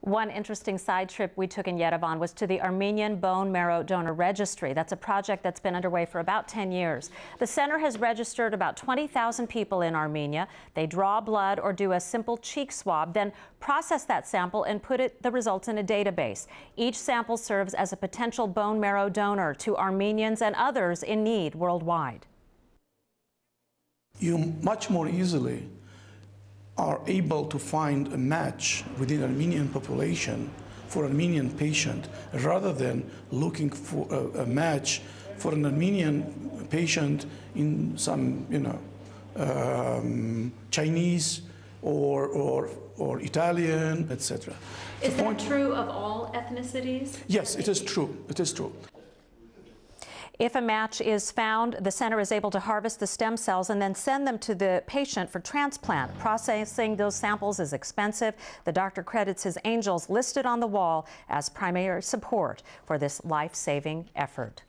One interesting side trip we took in Yerevan was to the Armenian Bone Marrow Donor Registry. That's a project that's been underway for about 10 years. The center has registered about 20,000 people in Armenia. They draw blood or do a simple cheek swab, then process that sample and put the results in a database. Each sample serves as a potential bone marrow donor to Armenians and others in need worldwide. You much more easily are able to find a match within the Armenian population for an Armenian patient rather than looking for a match for an Armenian patient in some, Chinese or Italian, etc. Is that true of all ethnicities? Yes, it is true. It is true. If a match is found, the center is able to harvest the stem cells and then send them to the patient for transplant. Processing those samples is expensive. The doctor credits his angels listed on the wall as primary support for this life-saving effort.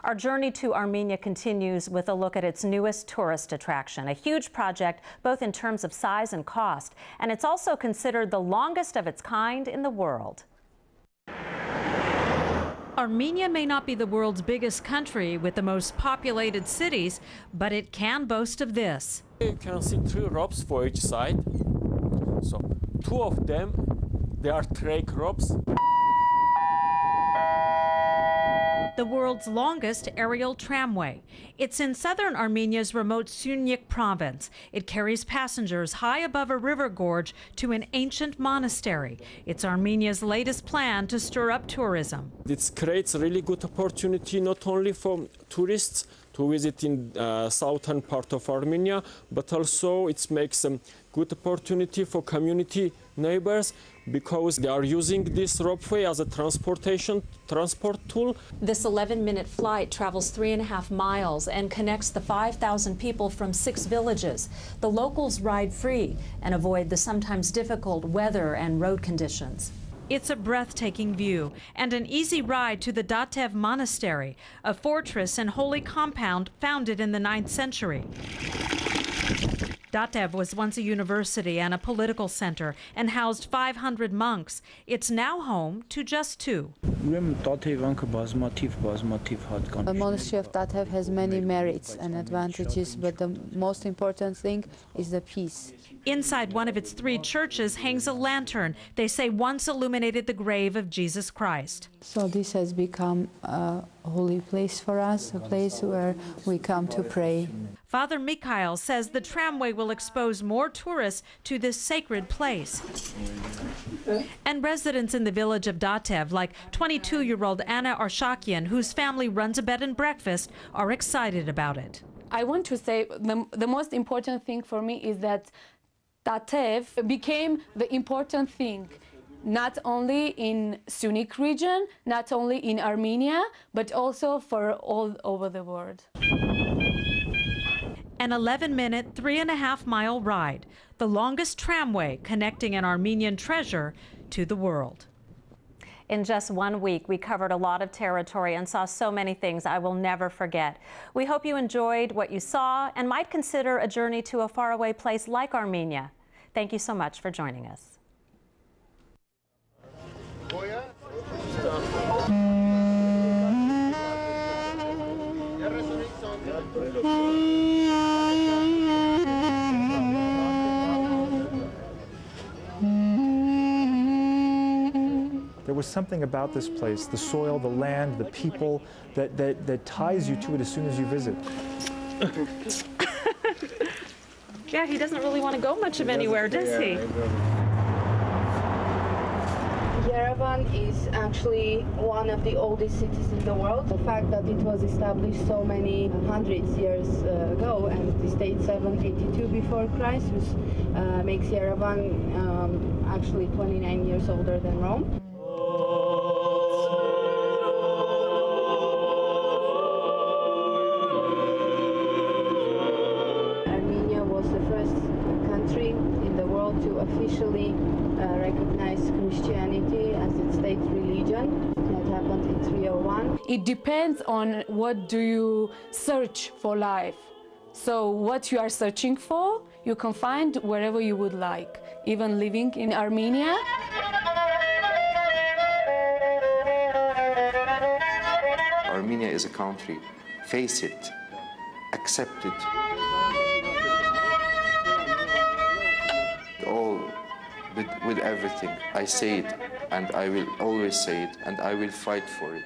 Our journey to Armenia continues with a look at its newest tourist attraction, a huge project both in terms of size and cost, and it's also considered the longest of its kind in the world. Armenia may not be the world's biggest country with the most populated cities, but it can boast of this. You can see 3 ropes for each side. So 2 of them, they are trach ropes. The world's longest aerial tramway. It's in southern Armenia's remote Syunik province. It carries passengers high above a river gorge to an ancient monastery. It's Armenia's latest plan to stir up tourism. It creates a really good opportunity not only for tourists to visit in southern part of Armenia, but also it makes a good opportunity for community neighbors because they are using this ropeway as a transport tool. This 11-minute flight travels 3.5 miles and connects the 5,000 people from 6 villages. The locals ride free and avoid the sometimes difficult weather and road conditions. It's a breathtaking view and an easy ride to the Datev Monastery, a fortress and holy compound founded in the 9th century. Datev was once a university and a political center and housed 500 monks. It's now home to just 2. The monastery of Datev has many merits and advantages, but the most important thing is the peace. Inside one of its 3 churches hangs a lantern they say once illuminated the grave of Jesus Christ. So this has become a holy place for us, a place where we come to pray. Father Mikhail says the tramway will expose more tourists to this sacred place. And residents in the village of Datev, like 22-year-old Anna Arshakian, whose family runs a bed and breakfast, are excited about it. I want to say the most important thing for me is that Datev became the important thing, not only in Syunik region, not only in Armenia, but also for all over the world. An 11-minute, 3.5-mile ride, the longest tramway connecting an Armenian treasure to the world. In just 1 week, we covered a lot of territory and saw so many things I will never forget. We hope you enjoyed what you saw and might consider a journey to a faraway place like Armenia. Thank you so much for joining us. There was something about this place, the soil, the land, the people, that ties you to it as soon as you visit. Yeah, he doesn't really want to go much of anywhere, does he? Yerevan is actually one of the oldest cities in the world. The fact that it was established so many hundreds years ago and it dates 782 before Christ, which makes Yerevan actually 29 years older than Rome. Armenia was the first country in the world to officially recognize Christianity as its state religion. That happened in 301. It depends on what do you search for life. So what you are searching for, you can find wherever you would like, even living in Armenia. Armenia is a country. Face it, accept it. All with everything. I say it, and I will always say it, and I will fight for it.